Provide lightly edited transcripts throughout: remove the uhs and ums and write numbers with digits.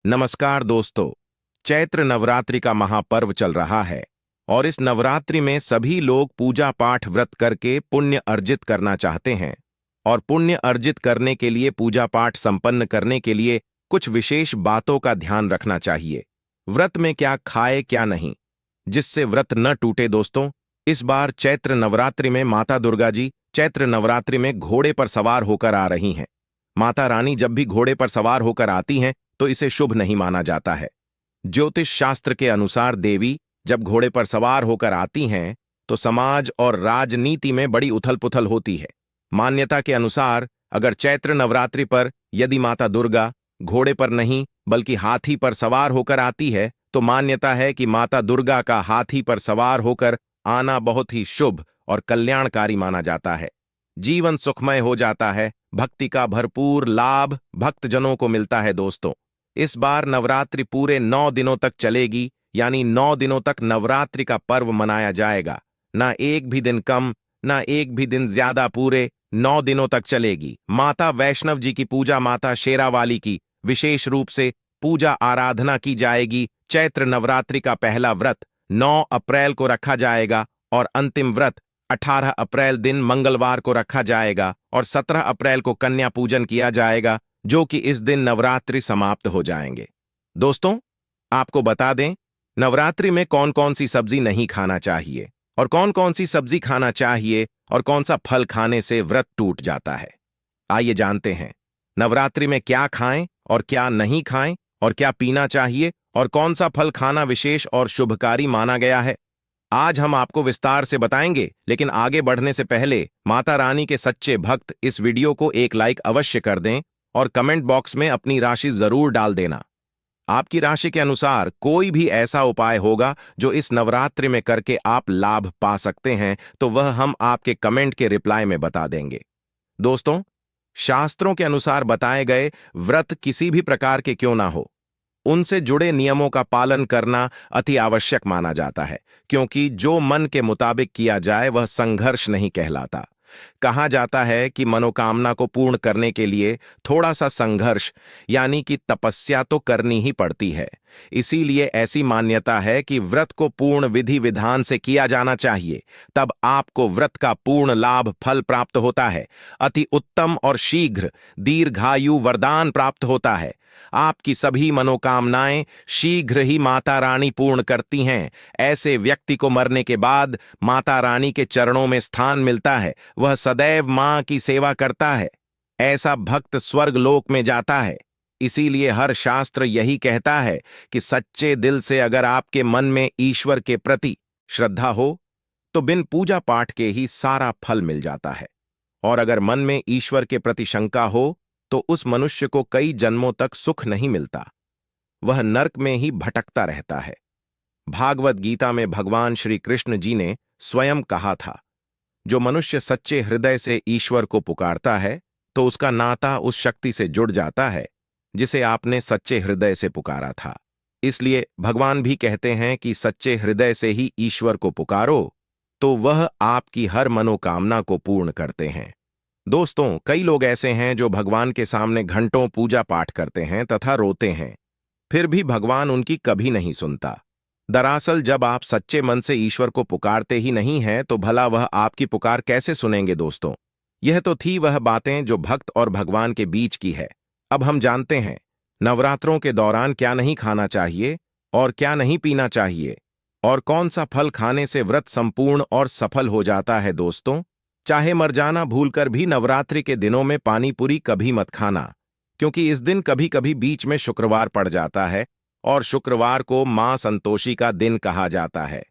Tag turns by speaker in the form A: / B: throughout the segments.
A: नमस्कार दोस्तों। चैत्र नवरात्रि का महापर्व चल रहा है और इस नवरात्रि में सभी लोग पूजा पाठ व्रत करके पुण्य अर्जित करना चाहते हैं। और पुण्य अर्जित करने के लिए पूजा पाठ संपन्न करने के लिए कुछ विशेष बातों का ध्यान रखना चाहिए। व्रत में क्या खाए क्या नहीं, जिससे व्रत न टूटे। दोस्तों, इस बार चैत्र नवरात्रि में माता दुर्गा जी चैत्र नवरात्रि में घोड़े पर सवार होकर आ रही हैं। माता रानी जब भी घोड़े पर सवार होकर आती हैं तो इसे शुभ नहीं माना जाता है। ज्योतिष शास्त्र के अनुसार देवी जब घोड़े पर सवार होकर आती हैं तो समाज और राजनीति में बड़ी उथल पुथल होती है। मान्यता के अनुसार अगर चैत्र नवरात्रि पर यदि माता दुर्गा घोड़े पर नहीं बल्कि हाथी पर सवार होकर आती है तो मान्यता है कि माता दुर्गा का हाथी पर सवार होकर आना बहुत ही शुभ और कल्याणकारी माना जाता है। जीवन सुखमय हो जाता है, भक्ति का भरपूर लाभ भक्तजनों को मिलता है। दोस्तों, इस बार नवरात्रि पूरे 9 दिनों तक चलेगी, यानी 9 दिनों तक नवरात्रि का पर्व मनाया जाएगा। ना एक भी दिन कम, ना एक भी दिन ज्यादा, पूरे 9 दिनों तक चलेगी। माता वैष्णव जी की पूजा, माता शेरावाली की विशेष रूप से पूजा आराधना की जाएगी। चैत्र नवरात्रि का पहला व्रत 9 अप्रैल को रखा जाएगा और अंतिम व्रत 18 अप्रैल दिन मंगलवार को रखा जाएगा और 17 अप्रैल को कन्या पूजन किया जाएगा, जो कि इस दिन नवरात्रि समाप्त हो जाएंगे। दोस्तों, आपको बता दें नवरात्रि में कौन कौन सी सब्जी नहीं खाना चाहिए और कौन कौन सी सब्जी खाना चाहिए और कौन सा फल खाने से व्रत टूट जाता है। आइए जानते हैं नवरात्रि में क्या खाएं और क्या नहीं खाएं और क्या पीना चाहिए और कौन सा फल खाना विशेष और शुभकारी माना गया है। आज हम आपको विस्तार से बताएंगे, लेकिन आगे बढ़ने से पहले माता रानी के सच्चे भक्त इस वीडियो को एक लाइक अवश्य कर दें और कमेंट बॉक्स में अपनी राशि जरूर डाल देना। आपकी राशि के अनुसार कोई भी ऐसा उपाय होगा जो इस नवरात्रि में करके आप लाभ पा सकते हैं तो वह हम आपके कमेंट के रिप्लाई में बता देंगे। दोस्तों, शास्त्रों के अनुसार बताए गए व्रत किसी भी प्रकार के क्यों ना हो, उनसे जुड़े नियमों का पालन करना अति आवश्यक माना जाता है, क्योंकि जो मन के मुताबिक किया जाए वह संघर्ष नहीं कहलाता। कहा जाता है कि मनोकामना को पूर्ण करने के लिए थोड़ा सा संघर्ष यानी कि तपस्या तो करनी ही पड़ती है। इसीलिए ऐसी मान्यता है कि व्रत को पूर्ण विधि विधान से किया जाना चाहिए, तब आपको व्रत का पूर्ण लाभ फल प्राप्त होता है। अति उत्तम और शीघ्र दीर्घायु वरदान प्राप्त होता है। आपकी सभी मनोकामनाएं शीघ्र ही माता रानी पूर्ण करती हैं। ऐसे व्यक्ति को मरने के बाद माता रानी के चरणों में स्थान मिलता है। वह सदैव मां की सेवा करता है। ऐसा भक्त स्वर्ग लोक में जाता है। इसीलिए हर शास्त्र यही कहता है कि सच्चे दिल से अगर आपके मन में ईश्वर के प्रति श्रद्धा हो तो बिन पूजा पाठ के ही सारा फल मिल जाता है, और अगर मन में ईश्वर के प्रति शंका हो तो उस मनुष्य को कई जन्मों तक सुख नहीं मिलता, वह नरक में ही भटकता रहता है। भागवत गीता में भगवान श्री कृष्ण जी ने स्वयं कहा था, जो मनुष्य सच्चे हृदय से ईश्वर को पुकारता है तो उसका नाता उस शक्ति से जुड़ जाता है जिसे आपने सच्चे हृदय से पुकारा था। इसलिए भगवान भी कहते हैं कि सच्चे हृदय से ही ईश्वर को पुकारो तो वह आपकी हर मनोकामना को पूर्ण करते हैं। दोस्तों, कई लोग ऐसे हैं जो भगवान के सामने घंटों पूजा पाठ करते हैं तथा रोते हैं, फिर भी भगवान उनकी कभी नहीं सुनता। दरअसल जब आप सच्चे मन से ईश्वर को पुकारते ही नहीं हैं तो भला वह आपकी पुकार कैसे सुनेंगे। दोस्तों, यह तो थी वह बातें जो भक्त और भगवान के बीच की है। अब हम जानते हैं नवरात्रों के दौरान क्या नहीं खाना चाहिए और क्या नहीं पीना चाहिए और कौन सा फल खाने से व्रत संपूर्ण और सफल हो जाता है। दोस्तों, चाहे मर जाना भूलकर भी नवरात्रि के दिनों में पानी पूरी कभी मत खाना, क्योंकि इस दिन कभी कभी बीच में शुक्रवार पड़ जाता है और शुक्रवार को मां संतोषी का दिन कहा जाता है।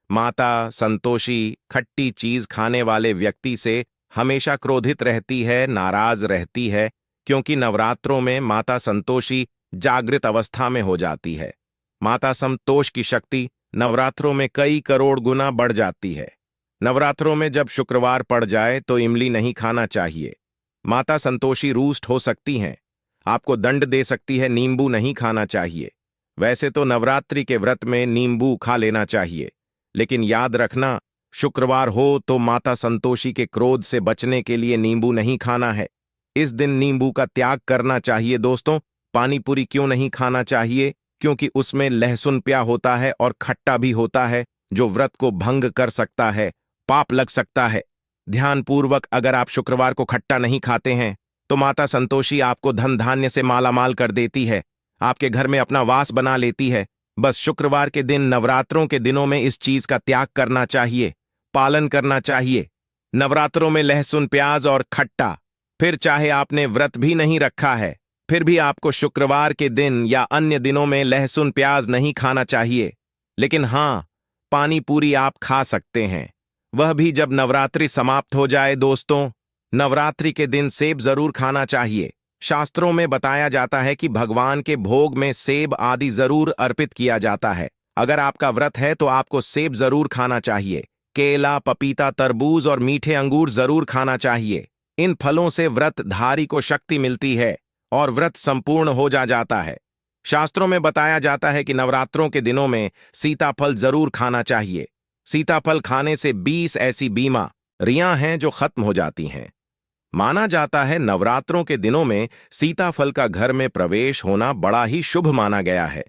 A: माता संतोषी खट्टी चीज खाने वाले व्यक्ति से हमेशा क्रोधित रहती है, नाराज रहती है, क्योंकि नवरात्रों में माता संतोषी जागृत अवस्था में हो जाती है। माता संतोष की शक्ति नवरात्रों में कई करोड़ गुना बढ़ जाती है। नवरात्रों में जब शुक्रवार पड़ जाए तो इमली नहीं खाना चाहिए। माता संतोषी रुष्ट हो सकती हैं, आपको दंड दे सकती है। नींबू नहीं खाना चाहिए। वैसे तो नवरात्रि के व्रत में नींबू खा लेना चाहिए, लेकिन याद रखना शुक्रवार हो तो माता संतोषी के क्रोध से बचने के लिए नींबू नहीं खाना है। इस दिन नींबू का त्याग करना चाहिए। दोस्तों, पानी पूरी क्यों नहीं खाना चाहिए? क्योंकि उसमें लहसुन प्या होता है और खट्टा भी होता है, जो व्रत को भंग कर सकता है, पाप लग सकता है। ध्यानपूर्वक अगर आप शुक्रवार को खट्टा नहीं खाते हैं तो माता संतोषी आपको धन धान्य से मालामाल कर देती है, आपके घर में अपना वास बना लेती है। बस शुक्रवार के दिन, नवरात्रों के दिनों में इस चीज का त्याग करना चाहिए, पालन करना चाहिए। नवरात्रों में लहसुन, प्याज और खट्टा, फिर चाहे आपने व्रत भी नहीं रखा है, फिर भी आपको शुक्रवार के दिन या अन्य दिनों में लहसुन प्याज नहीं खाना चाहिए। लेकिन हां, पानी पूरी आप खा सकते हैं, वह भी जब नवरात्रि समाप्त हो जाए। दोस्तों, नवरात्रि के दिन सेब जरूर खाना चाहिए। शास्त्रों में बताया जाता है कि भगवान के भोग में सेब आदि जरूर अर्पित किया जाता है। अगर आपका व्रत है तो आपको सेब जरूर खाना चाहिए। केला, पपीता, तरबूज और मीठे अंगूर जरूर खाना चाहिए। इन फलों से व्रतधारी को शक्ति मिलती है और व्रत संपूर्ण हो जाता है। शास्त्रों में बताया जाता है कि नवरात्रों के दिनों में सीताफल जरूर खाना चाहिए। सीताफल खाने से 20 ऐसी बीमारियां हैं जो खत्म हो जाती हैं। माना जाता है नवरात्रों के दिनों में सीताफल का घर में प्रवेश होना बड़ा ही शुभ माना गया है।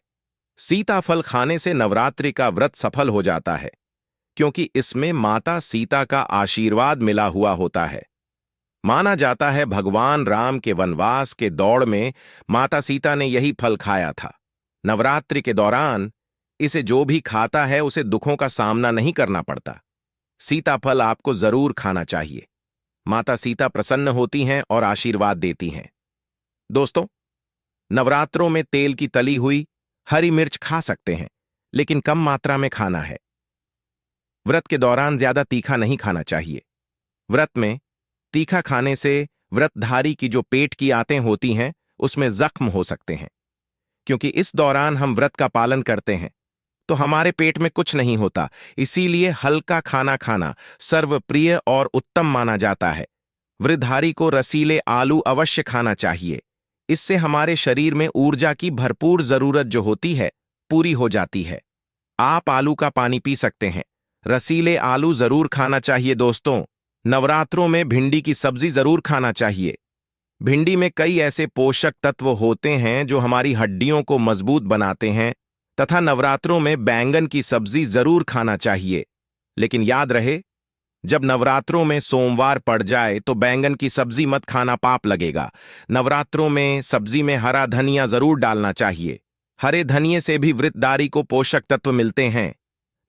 A: सीताफल खाने से नवरात्रि का व्रत सफल हो जाता है, क्योंकि इसमें माता सीता का आशीर्वाद मिला हुआ होता है। माना जाता है भगवान राम के वनवास के दौड़ में माता सीता ने यही फल खाया था। नवरात्रि के दौरान इसे जो भी खाता है उसे दुखों का सामना नहीं करना पड़ता। सीताफल आपको जरूर खाना चाहिए। माता सीता प्रसन्न होती हैं और आशीर्वाद देती हैं। दोस्तों, नवरात्रों में तेल की तली हुई हरी मिर्च खा सकते हैं, लेकिन कम मात्रा में खाना है। व्रत के दौरान ज्यादा तीखा नहीं खाना चाहिए। व्रत में तीखा खाने से व्रतधारी की जो पेट की आंतें होती हैं उसमें जख्म हो सकते हैं। क्योंकि इस दौरान हम व्रत का पालन करते हैं तो हमारे पेट में कुछ नहीं होता, इसीलिए हल्का खाना खाना सर्वप्रिय और उत्तम माना जाता है। व्रतधारी को रसीले आलू अवश्य खाना चाहिए। इससे हमारे शरीर में ऊर्जा की भरपूर जरूरत जो होती है पूरी हो जाती है। आप आलू का पानी पी सकते हैं, रसीले आलू जरूर खाना चाहिए। दोस्तों, नवरात्रों में भिंडी की सब्जी जरूर खाना चाहिए। भिंडी में कई ऐसे पोषक तत्व होते हैं जो हमारी हड्डियों को मजबूत बनाते हैं, तथा नवरात्रों में बैंगन की सब्जी जरूर खाना चाहिए। लेकिन याद रहे, जब नवरात्रों में सोमवार पड़ जाए तो बैंगन की सब्जी मत खाना, पाप लगेगा। नवरात्रों में सब्जी में हरा धनिया जरूर डालना चाहिए। हरे धनिये से भी व्रतधारी को पोषक तत्व मिलते हैं।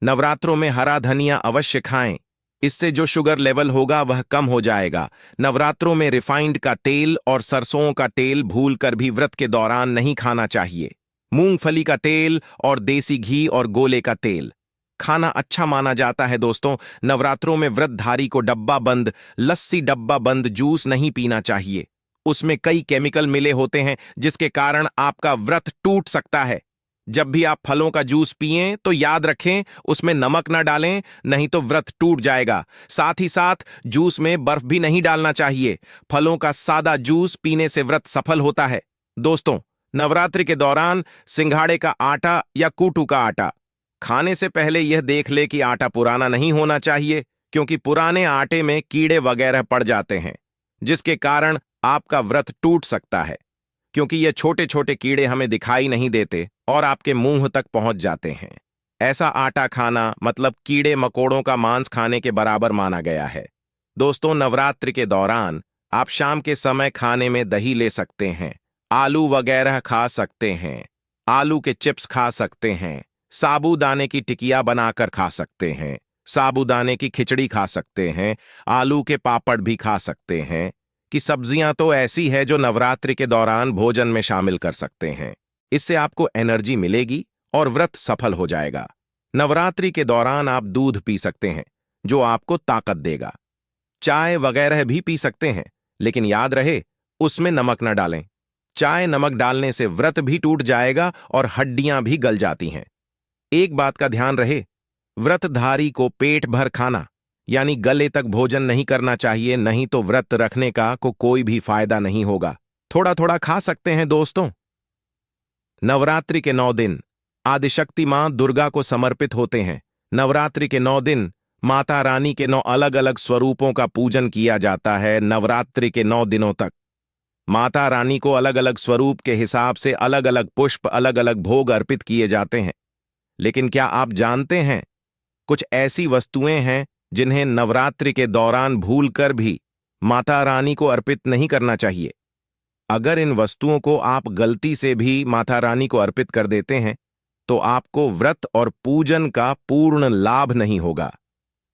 A: नवरात्रों में हरा धनिया अवश्य खाएं, इससे जो शुगर लेवल होगा वह कम हो जाएगा। नवरात्रों में रिफाइंड का तेल और सरसों का तेल भूलकर भी व्रत के दौरान नहीं खाना चाहिए। मूंगफली का तेल और देसी घी और गोले का तेल खाना अच्छा माना जाता है। दोस्तों, नवरात्रों में व्रतधारी को डब्बा बंद लस्सी, डब्बा बंद जूस नहीं पीना चाहिए। उसमें कई केमिकल मिले होते हैं जिसके कारण आपका व्रत टूट सकता है। जब भी आप फलों का जूस पिएं तो याद रखें उसमें नमक ना डालें, नहीं तो व्रत टूट जाएगा। साथ ही साथ जूस में बर्फ भी नहीं डालना चाहिए। फलों का सादा जूस पीने से व्रत सफल होता है। दोस्तों, नवरात्रि के दौरान सिंघाड़े का आटा या कूटू का आटा खाने से पहले यह देख ले कि आटा पुराना नहीं होना चाहिए, क्योंकि पुराने आटे में कीड़े वगैरह पड़ जाते हैं जिसके कारण आपका व्रत टूट सकता है। क्योंकि ये छोटे छोटे कीड़े हमें दिखाई नहीं देते और आपके मुंह तक पहुंच जाते हैं। ऐसा आटा खाना मतलब कीड़े मकोड़ों का मांस खाने के बराबर माना गया है। दोस्तों, नवरात्रि के दौरान आप शाम के समय खाने में दही ले सकते हैं, आलू वगैरह खा सकते हैं, आलू के चिप्स खा सकते हैं, साबूदाने की टिकिया बनाकर खा सकते हैं, साबूदाने की खिचड़ी खा सकते हैं, आलू के पापड़ भी खा सकते हैं। कि सब्जियां तो ऐसी है जो नवरात्रि के दौरान भोजन में शामिल कर सकते हैं। इससे आपको एनर्जी मिलेगी और व्रत सफल हो जाएगा। नवरात्रि के दौरान आप दूध पी सकते हैं जो आपको ताकत देगा। चाय वगैरह भी पी सकते हैं, लेकिन याद रहे उसमें नमक न डालें। चाय नमक डालने से व्रत भी टूट जाएगा और हड्डियां भी गल जाती हैं। एक बात का ध्यान रहे, व्रतधारी को पेट भर खाना यानी गले तक भोजन नहीं करना चाहिए, नहीं तो व्रत रखने का कोई भी फायदा नहीं होगा। थोड़ा थोड़ा खा सकते हैं। दोस्तों, नवरात्रि के 9 दिन आदिशक्ति मां दुर्गा को समर्पित होते हैं। नवरात्रि के 9 दिन माता रानी के 9 अलग अलग स्वरूपों का पूजन किया जाता है। नवरात्रि के 9 दिनों तक माता रानी को अलग अलग स्वरूप के हिसाब से अलग अलग पुष्प, अलग अलग भोग अर्पित किए जाते हैं। लेकिन क्या आप जानते हैं, कुछ ऐसी वस्तुएं हैं जिन्हें नवरात्रि के दौरान भूलकर भी माता रानी को अर्पित नहीं करना चाहिए। अगर इन वस्तुओं को आप गलती से भी माता रानी को अर्पित कर देते हैं तो आपको व्रत और पूजन का पूर्ण लाभ नहीं होगा।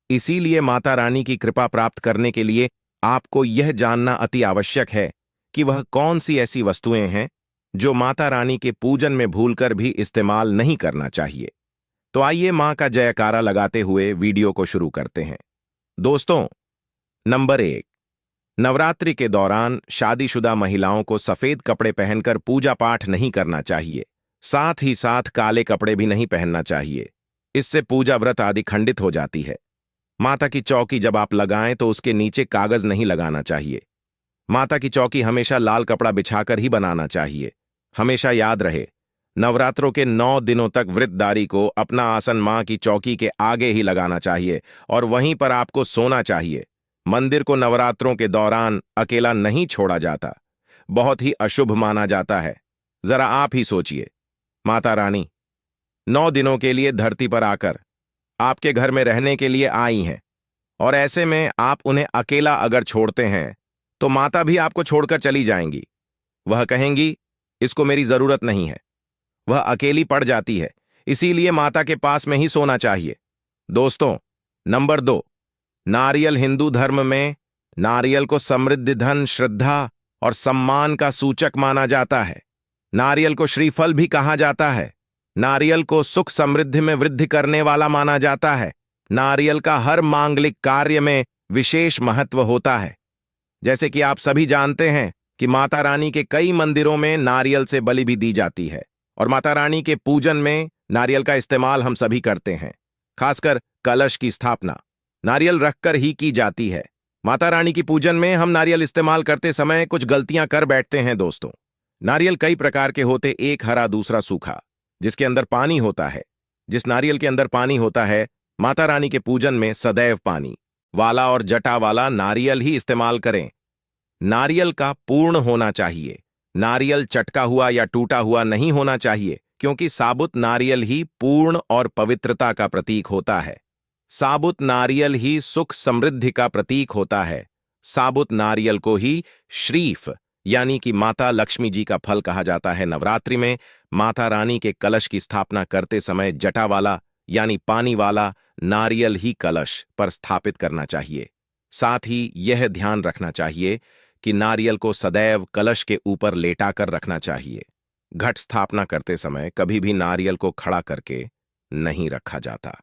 A: इसीलिए माता रानी की कृपा प्राप्त करने के लिए आपको यह जानना अति आवश्यक है कि वह कौन सी ऐसी वस्तुएं हैं जो माता रानी के पूजन में भूलकर भी इस्तेमाल नहीं करना चाहिए। तो आइए मां का जयकारा लगाते हुए वीडियो को शुरू करते हैं। दोस्तों, नंबर 1, नवरात्रि के दौरान शादीशुदा महिलाओं को सफेद कपड़े पहनकर पूजा पाठ नहीं करना चाहिए। साथ ही साथ काले कपड़े भी नहीं पहनना चाहिए। इससे पूजा व्रत आदि खंडित हो जाती है। माता की चौकी जब आप लगाएं तो उसके नीचे कागज नहीं लगाना चाहिए। माता की चौकी हमेशा लाल कपड़ा बिछाकर ही बनाना चाहिए। हमेशा याद रहे, नवरात्रों के 9 दिनों तक व्रतधारी को अपना आसन मां की चौकी के आगे ही लगाना चाहिए और वहीं पर आपको सोना चाहिए। मंदिर को नवरात्रों के दौरान अकेला नहीं छोड़ा जाता। बहुत ही अशुभ माना जाता है। जरा आप ही सोचिए, माता रानी 9 दिनों के लिए धरती पर आकर आपके घर में रहने के लिए आई हैं, और ऐसे में आप उन्हें अकेला अगर छोड़ते हैं तो माता भी आपको छोड़कर चली जाएंगी। वह कहेंगी, इसको मेरी जरूरत नहीं है। वह अकेली पड़ जाती है। इसीलिए माता के पास में ही सोना चाहिए। दोस्तों, नंबर 2, नारियल हिंदू धर्म में नारियल को समृद्धि, धन, श्रद्धा और सम्मान का सूचक माना जाता है। नारियल को श्रीफल भी कहा जाता है। नारियल को सुख समृद्धि में वृद्धि करने वाला माना जाता है। नारियल का हर मांगलिक कार्य में विशेष महत्व होता है। जैसे कि आप सभी जानते हैं कि माता रानी के कई मंदिरों में नारियल से बलि भी दी जाती है और माता रानी के पूजन में नारियल का इस्तेमाल हम सभी करते हैं। खासकर कलश की स्थापना नारियल रखकर ही की जाती है। माता रानी की पूजन में हम नारियल इस्तेमाल करते समय कुछ गलतियां कर बैठते हैं। दोस्तों, नारियल कई प्रकार के होते, एक हरा दूसरा सूखा, जिसके अंदर पानी होता है। जिस नारियल के अंदर पानी होता है, माता रानी के पूजन में सदैव पानी वाला और जटा वाला नारियल ही इस्तेमाल करें। नारियल का पूर्ण होना चाहिए। नारियल चटका हुआ या टूटा हुआ नहीं होना चाहिए, क्योंकि साबुत नारियल ही पूर्ण और पवित्रता का प्रतीक होता है। साबुत नारियल ही सुख समृद्धि का प्रतीक होता है। साबुत नारियल को ही श्रीफ यानी कि माता लक्ष्मी जी का फल कहा जाता है। नवरात्रि में माता रानी के कलश की स्थापना करते समय जटा वाला यानी पानी वाला नारियल ही कलश पर स्थापित करना चाहिए। साथ ही यह ध्यान रखना चाहिए कि नारियल को सदैव कलश के ऊपर लेटाकर रखना चाहिए। घट स्थापना करते समय कभी भी नारियल को खड़ा करके नहीं रखा जाता।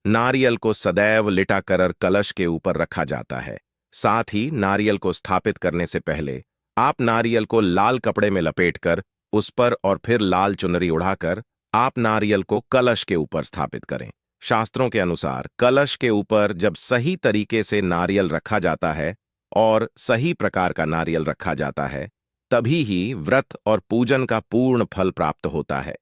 A: नारियल को सदैव लिटाकर कलश के ऊपर रखा जाता है। साथ ही नारियल को स्थापित करने से पहले आप नारियल को लाल कपड़े में लपेटकर उस पर और फिर लाल चुनरी उड़ाकर आप नारियल को कलश के ऊपर स्थापित करें। शास्त्रों के अनुसार कलश के ऊपर जब सही तरीके से नारियल रखा जाता है और सही प्रकार का नारियल रखा जाता है, तभी ही व्रत और पूजन का पूर्ण फल प्राप्त होता है।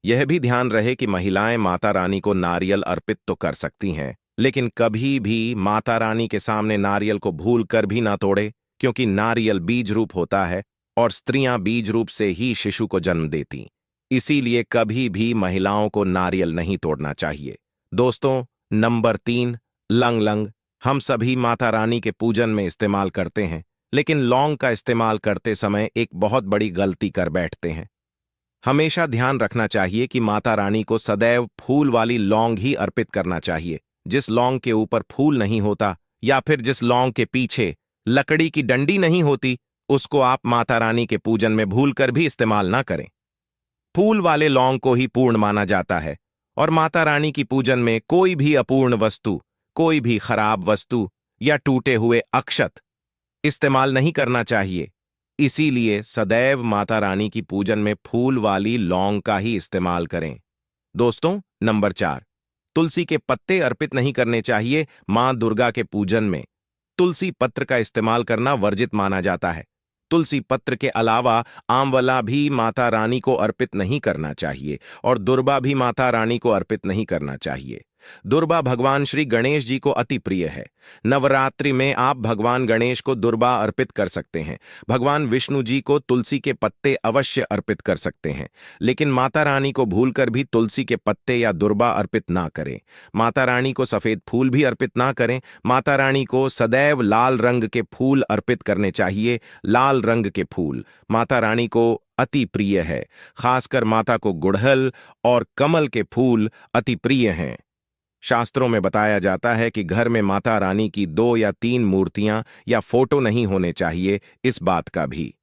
A: यह भी ध्यान रहे कि महिलाएं माता रानी को नारियल अर्पित तो कर सकती हैं, लेकिन कभी भी माता रानी के सामने नारियल को भूल कर भी ना तोड़े, क्योंकि नारियल बीज रूप होता है और स्त्रियां बीज रूप से ही शिशु को जन्म देती। इसीलिए कभी भी महिलाओं को नारियल नहीं तोड़ना चाहिए। दोस्तों, नंबर 3, लंग लंग हम सभी माता रानी के पूजन में इस्तेमाल करते हैं, लेकिन लौंग का इस्तेमाल करते समय एक बहुत बड़ी गलती कर बैठते हैं। हमेशा ध्यान रखना चाहिए कि माता रानी को सदैव फूल वाली लौंग ही अर्पित करना चाहिए। जिस लौंग के ऊपर फूल नहीं होता या फिर जिस लौंग के पीछे लकड़ी की डंडी नहीं होती, उसको आप माता रानी के पूजन में भूलकर भी इस्तेमाल ना करें। फूल वाले लौंग को ही पूर्ण माना जाता है और माता रानी की पूजन में कोई भी अपूर्ण वस्तु, कोई भी खराब वस्तु या टूटे हुए अक्षत इस्तेमाल नहीं करना चाहिए। इसीलिए सदैव माता रानी की पूजन में फूल वाली लौंग का ही इस्तेमाल करें। दोस्तों, नंबर 4, तुलसी के पत्ते अर्पित नहीं करने चाहिए। मां दुर्गा के पूजन में तुलसी पत्र का इस्तेमाल करना वर्जित माना जाता है। तुलसी पत्र के अलावा आंवला भी माता रानी को अर्पित नहीं करना चाहिए और दुर्बा भी माता रानी को अर्पित नहीं करना चाहिए। दुर्वा भगवान श्री गणेश जी को अति प्रिय है। नवरात्रि में आप भगवान गणेश को दुर्वा अर्पित कर सकते हैं। भगवान विष्णु जी को तुलसी के पत्ते अवश्य अर्पित कर सकते हैं, लेकिन माता रानी को भूलकर भी तुलसी के पत्ते या दुर्वा अर्पित ना करें। माता रानी को सफेद फूल भी अर्पित ना करें। माता रानी को सदैव लाल रंग के फूल अर्पित करने चाहिए। लाल रंग के फूल माता रानी को अति प्रिय है। खासकर माता को गुड़हल और कमल के फूल अति प्रिय हैं। शास्त्रों में बताया जाता है कि घर में माता रानी की 2 या 3 मूर्तियां या फोटो नहीं होने चाहिए। इस बात का भी